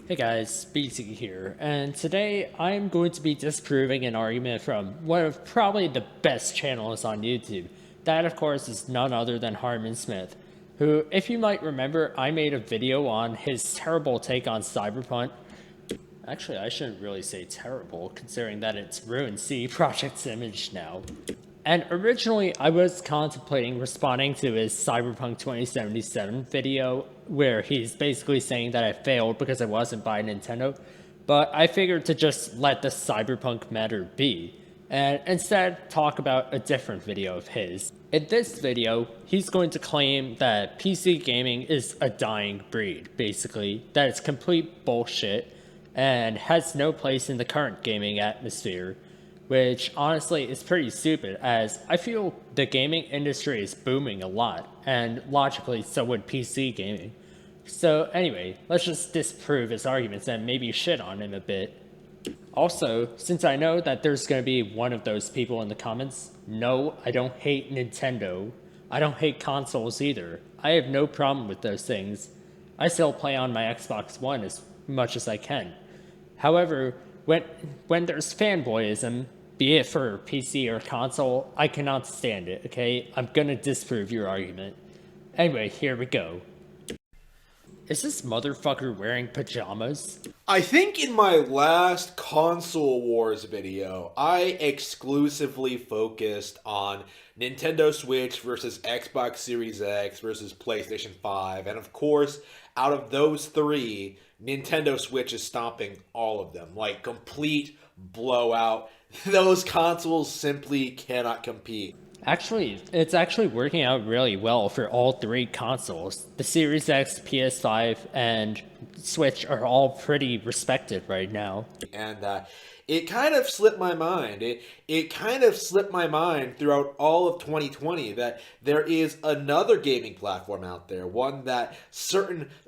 Hey guys, BT here, and today I'm going to be disproving an argument from one of probably the best channels on YouTube. That, of course, is none other than Harman Smith, who, if you might remember, I made a video on his terrible take on Cyberpunk. Actually, I shouldn't really say terrible, considering that it's ruined CD Projekt's image now. And originally, I was contemplating responding to his Cyberpunk 2077 video, where he's basically saying that I failed because I wasn't by Nintendo, but I figured to just let the Cyberpunk matter be, and instead talk about a different video of his. In this video, he's going to claim that PC gaming is a dying breed, basically, that it's complete bullshit, and has no place in the current gaming atmosphere, which honestly is pretty stupid, as I feel the gaming industry is booming a lot, and logically so would PC gaming. So anyway, let's just disprove his arguments and maybe shit on him a bit. Also, since I know that there's going to be one of those people in the comments, no, I don't hate Nintendo. I don't hate consoles either. I have no problem with those things. I still play on my Xbox One as much as I can. However, when there's fanboyism, be it for PC or console, I cannot stand it, okay? I'm gonna disprove your argument. Anyway, here we go. Is this motherfucker wearing pajamas? I think in my last Console Wars video, I exclusively focused on Nintendo Switch versus Xbox Series X versus PlayStation 5. And of course, out of those three, Nintendo Switch is stomping all of them. Like, complete blowout. Those consoles simply cannot compete. Actually, it's actually working out really well for all three consoles. The Series X, PS5, and Switch are all pretty respected right now. And it kind of slipped my mind. It kind of slipped my mind throughout all of 2020 that there is another gaming platform out there, one that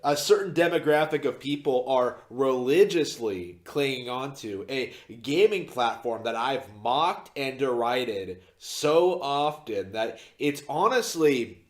a certain demographic of people are religiously clinging onto, a gaming platform that I've mocked and derided so often that it's honestly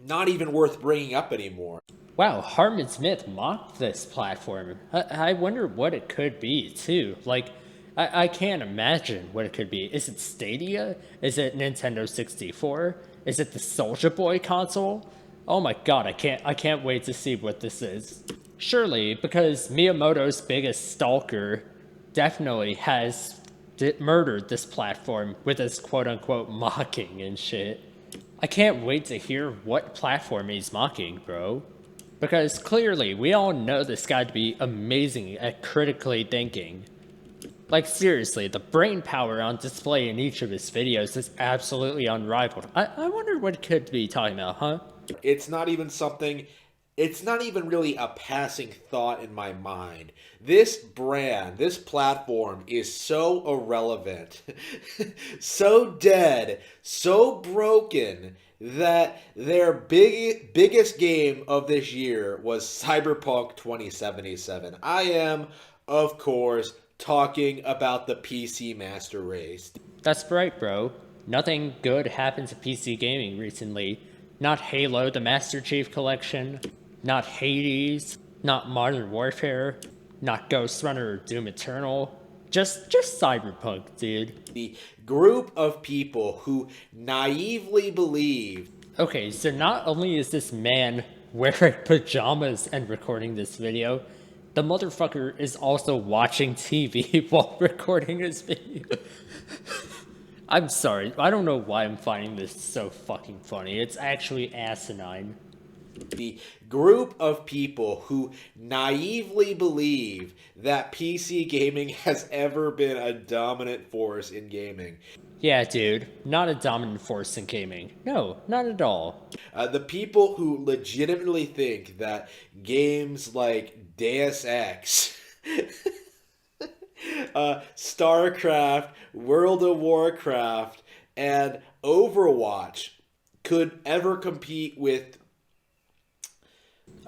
not even worth bringing up anymore. Wow, Harman Smith mocked this platform. I wonder what it could be, too. Like, I can't imagine what it could be. Is it Stadia? Is it Nintendo 64? Is it the Soulja Boy console? Oh my god, I can't wait to see what this is. Surely, because Miyamoto's biggest stalker definitely has murdered this platform with his quote-unquote mocking and shit. I can't wait to hear what platform he's mocking, bro. Because clearly, we all know this guy to be amazing at critically thinking. Like seriously, the brain power on display in each of his videos is absolutely unrivaled. I wonder what it could be talking about, huh? It's not even something, it's not even really a passing thought in my mind. This brand, this platform is so irrelevant, so dead, so broken that their biggest game of this year was Cyberpunk 2077. I am, of course, talking about the PC Master Race. That's right, bro. Nothing good happened to PC gaming recently. Not Halo the Master Chief Collection, not Hades, not Modern Warfare, not Ghost Runner or Doom Eternal. Just Cyberpunk, dude. The group of people who naively believe. Okay, so not only is this man wearing pajamas and recording this video, the motherfucker is also watching TV while recording his video. I'm sorry, I don't know why I'm finding this so fucking funny. It's actually asinine. The group of people who naively believe that PC gaming has ever been a dominant force in gaming. Yeah, dude, not a dominant force in gaming. No, not at all. The people who legitimately think that games like Deus Ex, StarCraft, World of Warcraft, and Overwatch could ever compete with.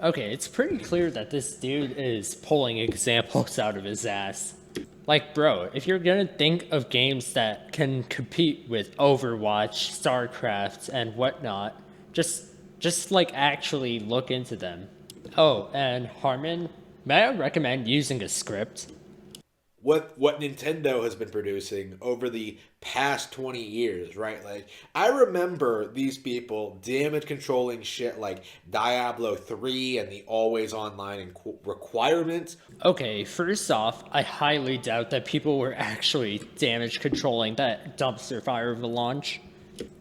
Okay, it's pretty clear that this dude is pulling examples out of his ass. Like, bro, if you're gonna think of games that can compete with Overwatch, StarCraft, and whatnot, just like actually look into them. Oh, and Harman, May I recommend using a script? What Nintendo has been producing over the past 20 years, right? Like I remember these people damage controlling shit like Diablo 3 and the always online requirements. Okay, first off, I highly doubt that people were actually damage controlling that dumpster fire of a launch.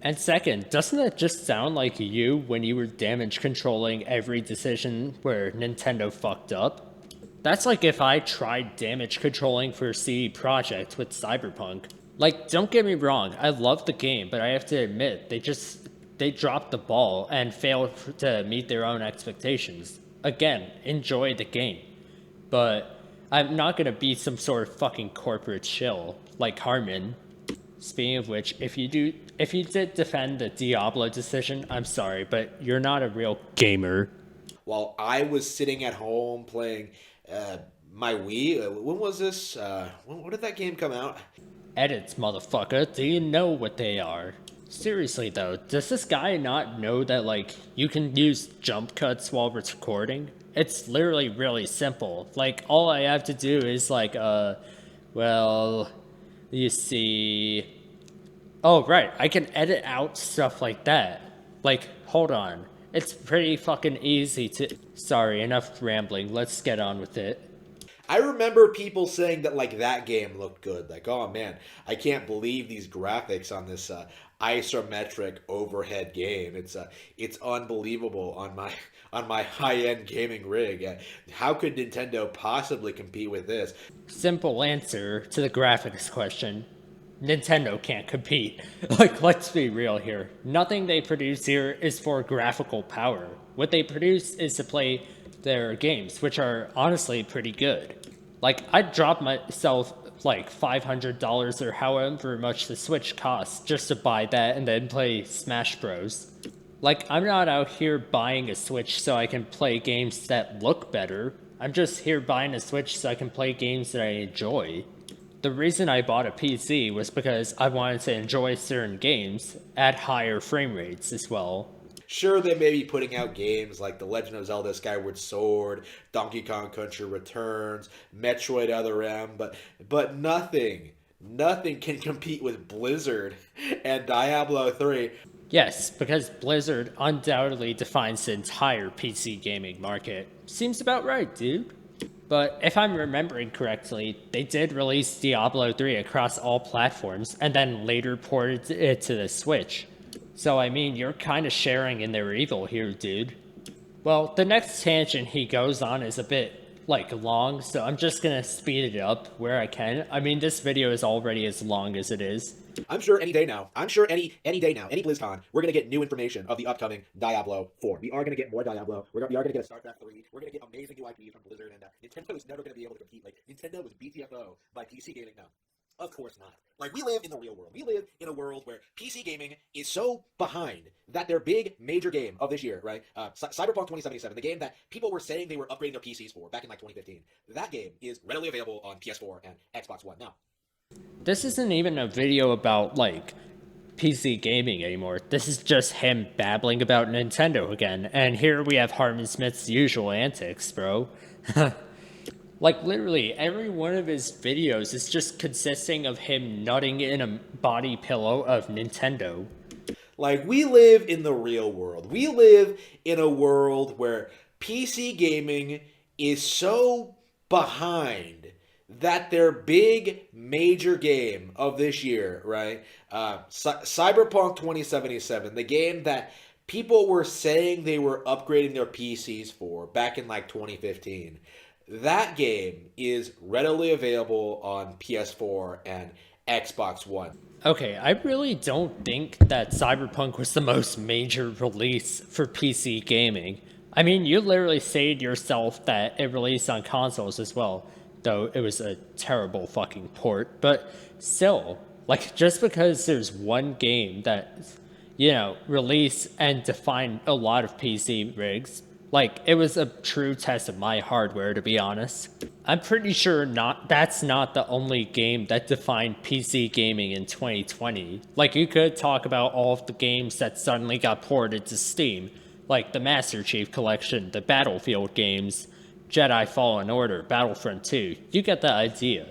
And second, doesn't that just sound like you when you were damage controlling every decision where Nintendo fucked up? That's like if I tried damage controlling for CD Projekt with Cyberpunk. Like, don't get me wrong, I love the game, but I have to admit, they dropped the ball and failed to meet their own expectations. Again, enjoy the game, but I'm not gonna be some sort of fucking corporate shill like Harman. Speaking of which, if you did defend the Diablo decision, I'm sorry, but you're not a real gamer. While I was sitting at home playing uh, my Wii. When was this? When did that game come out? Edits, motherfucker. Do you know what they are? Seriously though, does this guy not know that like you can use jump cuts while recording? It's literally really simple. Like all I have to do is like well, you see. Oh right, I can edit out stuff like that. Like hold on. It's pretty fucking easy to. Sorry, enough rambling. Let's get on with it. I remember people saying that like that game looked good. Like, oh man, I can't believe these graphics on this isometric overhead game. It's unbelievable on my on my high end gaming rig. How could Nintendo possibly compete with this? Simple answer to the graphics question. Nintendo can't compete. Like, let's be real here. Nothing they produce here is for graphical power. What they produce is to play their games, which are honestly pretty good. Like, I'd drop myself like $500 or however much the Switch costs just to buy that and then play Smash Bros. Like, I'm not out here buying a Switch so I can play games that look better. I'm just here buying a Switch so I can play games that I enjoy. The reason I bought a PC was because I wanted to enjoy certain games at higher frame rates as well. Sure, they may be putting out games like The Legend of Zelda Skyward Sword, Donkey Kong Country Returns, Metroid Other M, but nothing can compete with Blizzard and Diablo 3. Yes, because Blizzard undoubtedly defines the entire PC gaming market. Seems about right, dude. But if I'm remembering correctly, they did release Diablo 3 across all platforms and then later ported it to the Switch. So I mean, you're kind of sharing in their evil here, dude. Well, the next tangent he goes on is a bit, like, long, so I'm just gonna speed it up where I can. I mean, this video is already as long as it is. I'm sure any day now. I'm sure any day now, any BlizzCon, we're gonna get new information of the upcoming Diablo 4. We are gonna get more Diablo. We are gonna get a StarCraft 3. We're gonna get amazing new IP from Blizzard, and Nintendo is never gonna be able to compete. Like Nintendo is BTFO by PC gaming now. Of course not. Like, we live in the real world. We live in a world where PC gaming is so behind that their big major game of this year, right? Cyberpunk 2077, the game that people were saying they were upgrading their PCs for back in like 2015, that game is readily available on PS4 and Xbox One now. This isn't even a video about, like, PC gaming anymore. This is just him babbling about Nintendo again. And here we have Harman Smith's usual antics, bro. Like, literally, every one of his videos is just consisting of him nutting in a body pillow of Nintendo. Like, we live in the real world. We live in a world where PC gaming is so behind that their big major game of this year, right? Cyberpunk 2077, the game that people were saying they were upgrading their PCs for back in like 2015. That game is readily available on PS4 and Xbox One. Okay, I really don't think that Cyberpunk was the most major release for PC gaming. I mean, you literally said yourself that it released on consoles as well, though it was a terrible fucking port. But still, like, just because there's one game that, you know, released and defined a lot of PC rigs, like, it was a true test of my hardware, to be honest. I'm pretty sure that's not the only game that defined PC gaming in 2020. Like, you could talk about all of the games that suddenly got ported to Steam, like the Master Chief Collection, the Battlefield games, Jedi Fallen Order, Battlefront 2. You get the idea.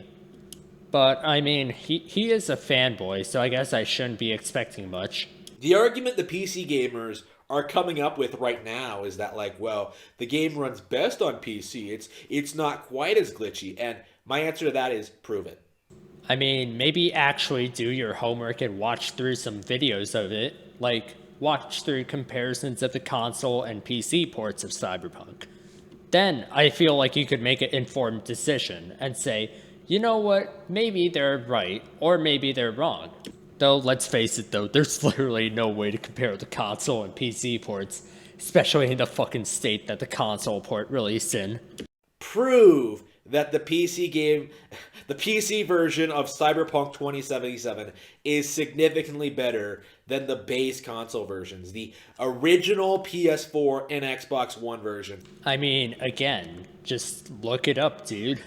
But, I mean, he is a fanboy, so I guess I shouldn't be expecting much. The argument the PC gamers are coming up with right now is that, like, well, the game runs best on PC. It's not quite as glitchy, and my answer to that is prove it. I mean, maybe actually do your homework and watch through some videos of it. Like, watch through comparisons of the console and PC ports of Cyberpunk. Then I feel like you could make an informed decision and say, you know what, maybe they're right, or maybe they're wrong. Though, let's face it though, there's literally no way to compare the console and PC ports, especially in the fucking state that the console port released in. Prove that the PC version of Cyberpunk 2077 is significantly better than the base console versions, the original PS4 and Xbox One version. I mean, again, just look it up, dude.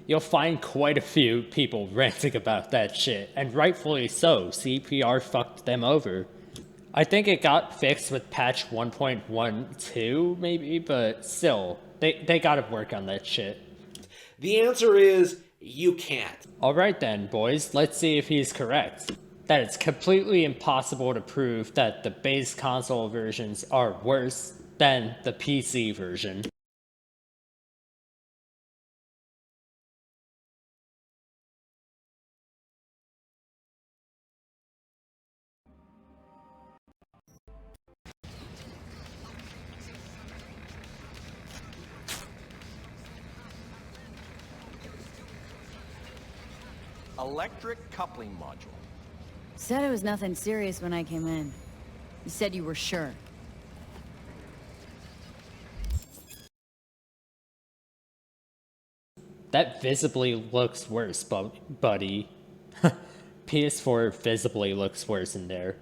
You'll find quite a few people ranting about that shit, and rightfully so. CPR fucked them over. I think it got fixed with patch 1.12, maybe, but still, they gotta work on that shit. The answer is you can't. Alright then, boys, let's see if he's correct. That it's completely impossible to prove that the base console versions are worse than the PC version. Electric coupling module. Said it was nothing serious when I came in. You said you were sure. That visibly looks worse, buddy. PS4 visibly looks worse in there.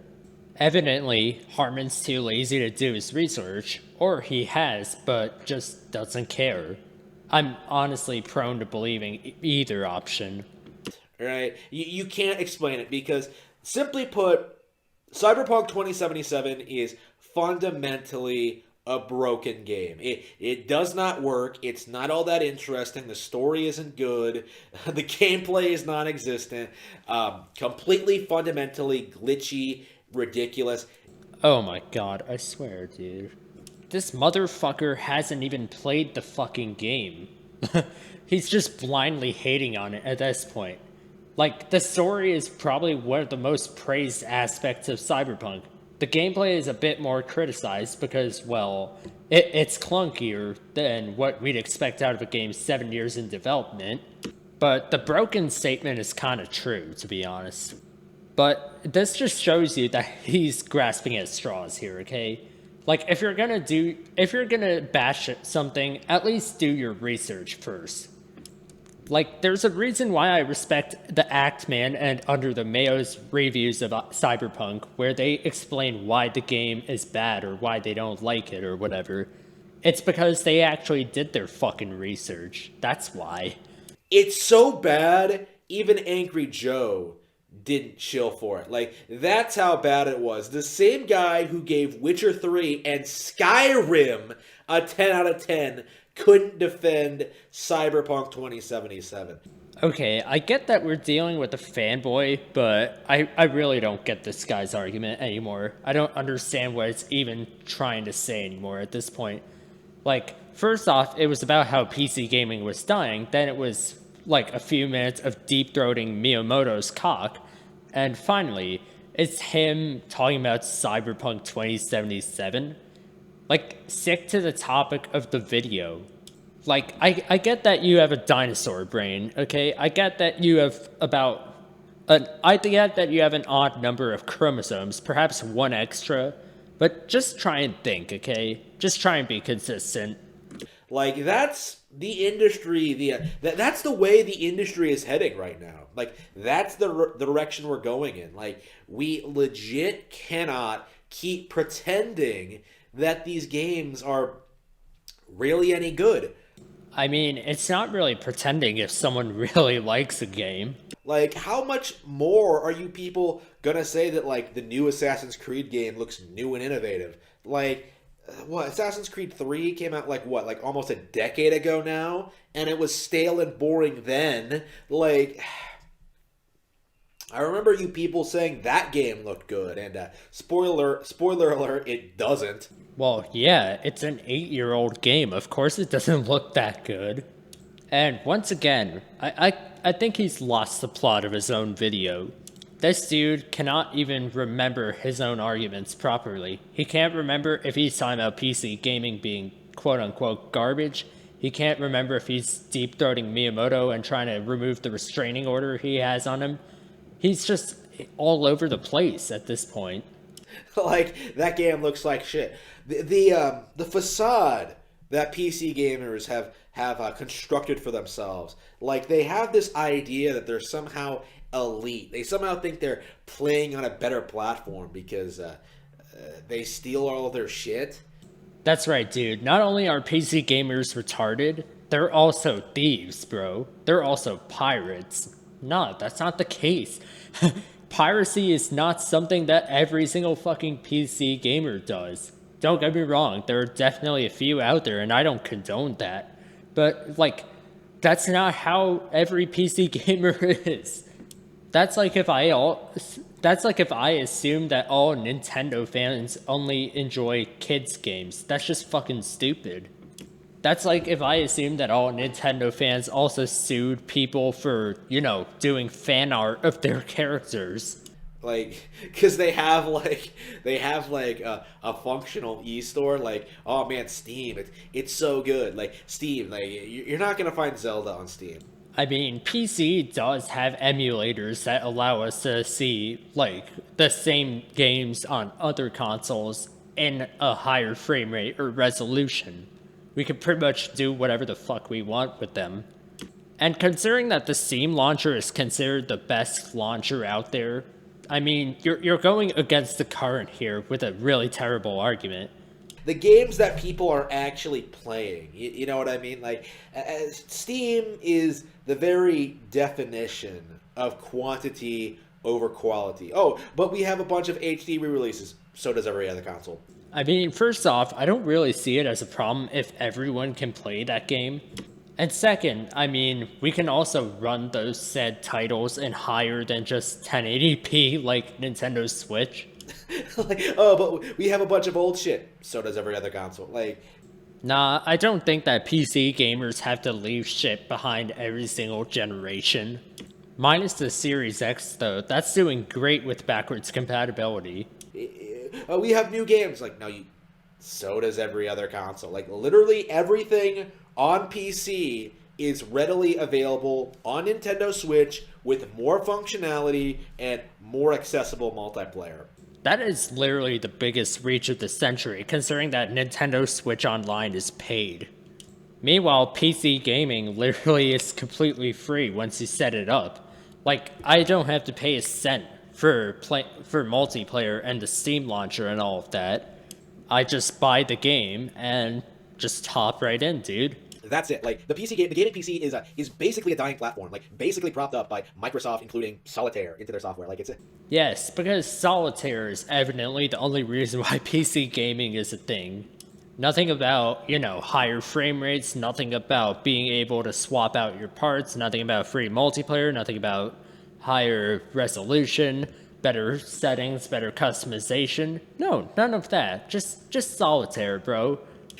Evidently, Harman's too lazy to do his research, or he has, but just doesn't care. I'm honestly prone to believing either option. Right? You can't explain it because, simply put, Cyberpunk 2077 is fundamentally a broken game. It does not work. It's not all that interesting. The story isn't good. The gameplay is non-existent. Completely fundamentally glitchy, ridiculous. Oh my god, I swear, dude. This motherfucker hasn't even played the fucking game. He's just blindly hating on it at this point. Like, the story is probably one of the most praised aspects of Cyberpunk. The gameplay is a bit more criticized because, well, it's clunkier than what we'd expect out of a game 7 years in development. But the broken statement is kind of true, to be honest. But this just shows you that he's grasping at straws here, okay? Like, if you're gonna bash something, at least do your research first. Like, there's a reason why I respect the Actman and Under the Mayo's reviews of Cyberpunk, where they explain why the game is bad or why they don't like it or whatever. It's because they actually did their fucking research. That's why. It's so bad, even Angry Joe didn't chill for it. Like, that's how bad it was. The same guy who gave Witcher 3 and Skyrim a 10 out of 10 couldn't defend Cyberpunk 2077. Okay, I get that we're dealing with a fanboy, but I really don't get this guy's argument anymore. I don't understand what it's even trying to say anymore at this point. Like, first off, it was about how PC gaming was dying, then it was like a few minutes of deep-throating Miyamoto's cock, and finally, it's him talking about Cyberpunk 2077. Like, stick to the topic of the video. Like, I get that you have a dinosaur brain, okay? I get that you have I get that you have an odd number of chromosomes, perhaps one extra, but just try and think, okay? Just try and be consistent. Like, that's the industry, that's the way the industry is heading right now. Like, that's the direction we're going in. Like, we legit cannot keep pretending that these games are really any good. I mean, it's not really pretending if someone really likes a game. Like, how much more are you people gonna say that, like, the new Assassin's Creed game looks new and innovative? Like, what, Assassin's Creed 3 came out like what, like almost a decade ago now, and it was stale and boring then. Like, I remember you people saying that game looked good, and spoiler alert, it doesn't. Well, yeah, it's an 8-year-old game. Of course it doesn't look that good. And once again, I think he's lost the plot of his own video. This dude cannot even remember his own arguments properly. He can't remember if he's talking about PC gaming being quote-unquote garbage. He can't remember if he's deep-throating Miyamoto and trying to remove the restraining order he has on him. He's just all over the place at this point. Like, that game looks like shit. The facade that PC gamers have constructed for themselves, like, they have this idea that they're somehow elite. They somehow think they're playing on a better platform because they steal all of their shit. That's right, dude. Not only are PC gamers retarded, they're also thieves, bro. They're also pirates. No, that's not the case. Piracy is not something that every single fucking PC gamer does. Don't get me wrong, there are definitely a few out there, and I don't condone that. But, like, that's not how every PC gamer is. That's like if I assume that all Nintendo fans only enjoy kids games. That's just fucking stupid. That's like if I assumed that all Nintendo fans also sued people for, doing fan art of their characters. Like, because they have a functional e-store. Like, oh man, Steam, it's so good. Like, Steam, like, you're not gonna find Zelda on Steam. I mean, PC does have emulators that allow us to see, like, the same games on other consoles in a higher frame rate or resolution. We can pretty much do whatever the fuck we want with them. And considering that the Steam launcher is considered the best launcher out there, I mean, you're going against the current here with a really terrible argument. The games that people are actually playing, you know what I mean? Like, Steam is the very definition of quantity over quality. Oh, but we have a bunch of HD re-releases. So does every other console. I mean, first off, I don't really see it as a problem if everyone can play that game. And second, I mean, we can also run those said titles in higher than just 1080p like Nintendo Switch. Like, oh, but we have a bunch of old shit. So does every other console. Like, Nah, I don't think that PC gamers have to leave shit behind every single generation. Minus the Series X, though, that's doing great with backwards compatibility. we have new games. Like, no, so does every other console. Like, literally everything on PC is readily available on Nintendo Switch with more functionality and more accessible multiplayer. That is literally the biggest reach of the century, considering that Nintendo Switch Online is paid. Meanwhile, PC gaming literally is completely free once you set it up. Like, I don't have to pay a cent for multiplayer and the Steam launcher and all of that. I just buy the game and just hop right in, dude. That's it. Like, the gaming PC is basically a dying platform. Like, basically propped up by Microsoft including Solitaire into their software. Like, Yes, because Solitaire is evidently the only reason why PC gaming is a thing. Nothing about, higher frame rates, nothing about being able to swap out your parts, nothing about free multiplayer, nothing about higher resolution, better settings, better customization. No, none of that. Just Solitaire, bro.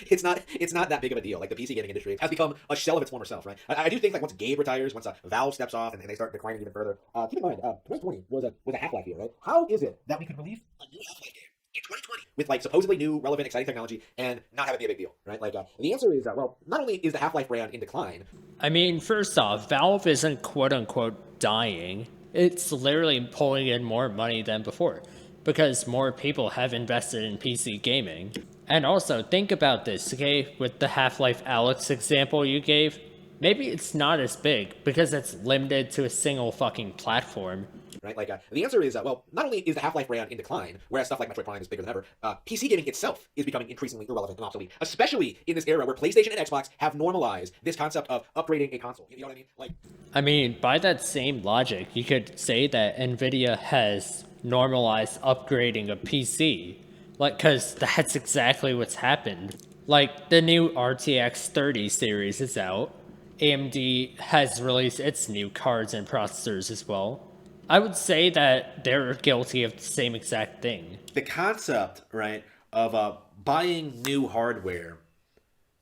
it's not that big of a deal. Like, the PC gaming industry has become a shell of its former self, right? I do think, like, once Gabe retires, once Valve steps off and they start declining even further, keep in mind, 2020 was a Half-Life year, right? How is it that we could release a new Half-Life game in 2020 with, like, supposedly new, relevant, exciting technology and not have it be a big deal, right? Like, the answer is, well, not only is the Half-Life brand in decline. I mean, first off, Valve isn't quote-unquote dying. It's literally pulling in more money than before, because more people have invested in PC gaming. And also, think about this, okay? With the Half-Life Alyx example you gave, maybe it's not as big because it's limited to a single fucking platform. Right? Like, the answer is, well, not only is the Half-Life brand in decline, whereas stuff like Metroid Prime is bigger than ever, PC gaming itself is becoming increasingly irrelevant and obsolete, especially in this era where PlayStation and Xbox have normalized this concept of upgrading a console. You know what I mean? Like, I mean, by that same logic, you could say that Nvidia has normalized upgrading a PC. Like, cause that's exactly what's happened. Like, the new RTX 30 series is out. AMD has released its new cards and processors as well. I would say that they're guilty of the same exact thing. The concept, right, of buying new hardware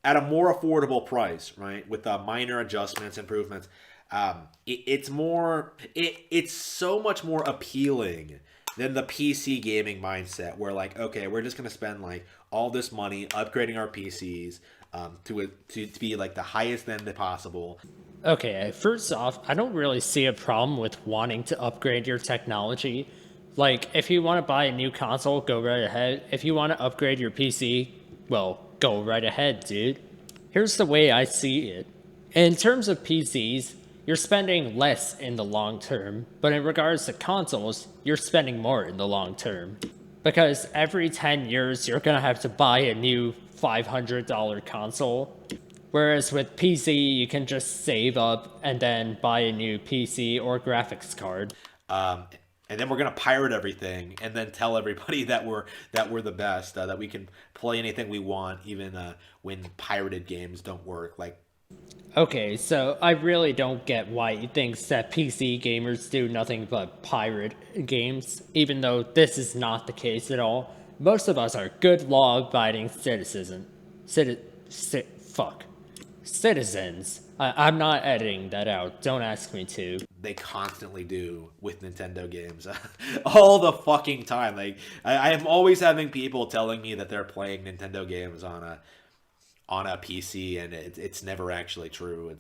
at a more affordable price, right, with minor adjustments, improvements, it's so much more appealing than the PC gaming mindset, where like, okay, we're just gonna spend like all this money upgrading our PCs to be like the highest end possible. Okay, first off, I don't really see a problem with wanting to upgrade your technology. Like, if you want to buy a new console, go right ahead. If you want to upgrade your PC, well, go right ahead, dude. Here's the way I see it. In terms of PCs, you're spending less in the long term, but in regards to consoles, you're spending more in the long term. Because every 10 years, you're gonna have to buy a new $500 console. Whereas with PC, you can just save up and then buy a new PC or graphics card. And then we're gonna pirate everything, and then tell everybody that we're the best, that we can play anything we want, even when pirated games don't work. Like, Okay, so I really don't get why he thinks that PC gamers do nothing but pirate games, even though this is not the case at all. Most of us are good law-abiding citizens. I'm not editing that out. Don't ask me to. they constantly do with Nintendo games all the fucking time. Like I am always having people telling me that they're playing Nintendo games on a PC, and it's never actually true.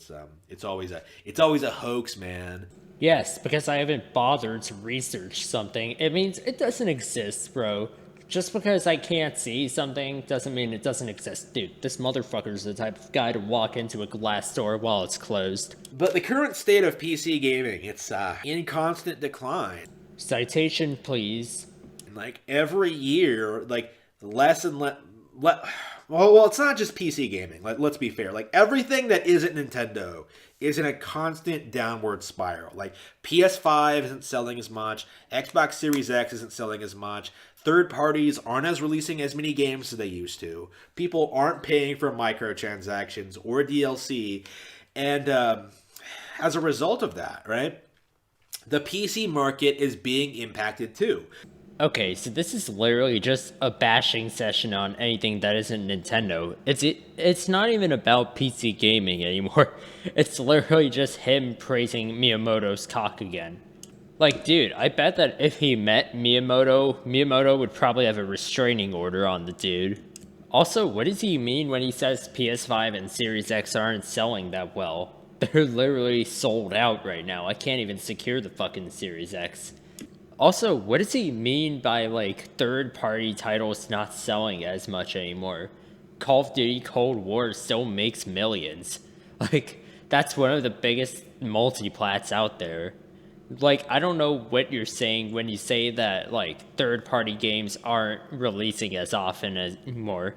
It's always a hoax, man. Yes, because I haven't bothered to research something. It means it doesn't exist, bro. Just because I can't see something doesn't mean it doesn't exist. Dude, this motherfucker's the type of guy to walk into a glass door while it's closed. But the current state of PC gaming, it's in constant decline. Citation, please. And like every year, like less and less. Well, it's not just PC gaming. Let's be fair. Like everything that isn't Nintendo is in a constant downward spiral. Like PS5 isn't selling as much. Xbox Series X isn't selling as much. Third parties aren't releasing as many games as they used to. People aren't paying for microtransactions or DLC. And as a result of that, right, the PC market is being impacted too. Okay, so this is literally just a bashing session on anything that isn't Nintendo. It's not even about PC gaming anymore. It's literally just him praising Miyamoto's cock again. Like, dude, I bet that if he met Miyamoto would probably have a restraining order on the dude. Also, what does he mean when he says PS5 and Series X aren't selling that well? They're literally sold out right now. I can't even secure the fucking Series X. Also, what does he mean by, like, third-party titles not selling as much anymore? Call of Duty Cold War still makes millions. Like, that's one of the biggest multiplats out there. Like, I don't know what you're saying when you say that, like, third-party games aren't releasing as often as anymore.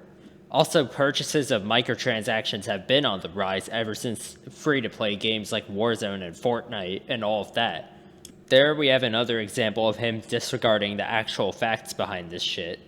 Also, purchases of microtransactions have been on the rise ever since free-to-play games like Warzone and Fortnite and all of that. There we have another example of him disregarding the actual facts behind this shit.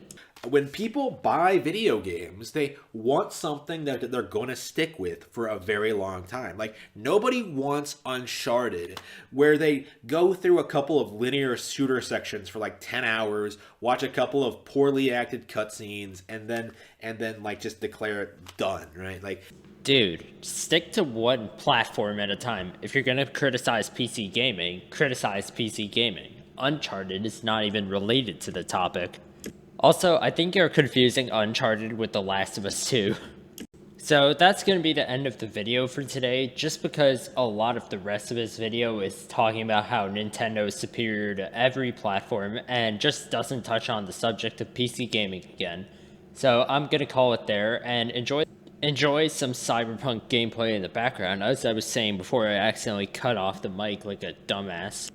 When people buy video games, they want something that they're going to stick with for a very long time. Like, nobody wants Uncharted, where they go through a couple of linear shooter sections for like 10 hours, watch a couple of poorly acted cutscenes, and then like just declare it done, right? Like, dude, stick to one platform at a time. If you're gonna criticize PC gaming, criticize PC gaming. Uncharted is not even related to the topic. Also, I think you're confusing Uncharted with The Last of Us 2. So that's going to be the end of the video for today, just because a lot of the rest of this video is talking about how Nintendo is superior to every platform and just doesn't touch on the subject of PC gaming again. So I'm going to call it there and enjoy some Cyberpunk gameplay in the background, as I was saying before I accidentally cut off the mic like a dumbass.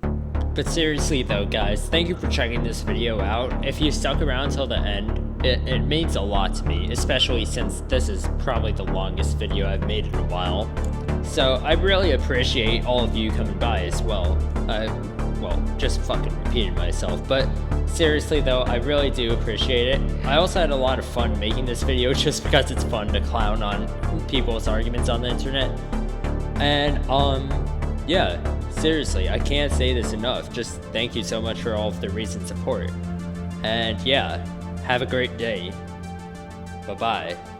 But seriously though, guys, thank you for checking this video out. If you stuck around till the end, it means a lot to me, especially since this is probably the longest video I've made in a while. So I really appreciate all of you coming by as well. well, just fucking repeating myself. But seriously though, I really do appreciate it. I also had a lot of fun making this video just because it's fun to clown on people's arguments on the internet. And yeah, seriously, I can't say this enough. Just thank you so much for all of the recent support. And yeah, have a great day. Bye-bye.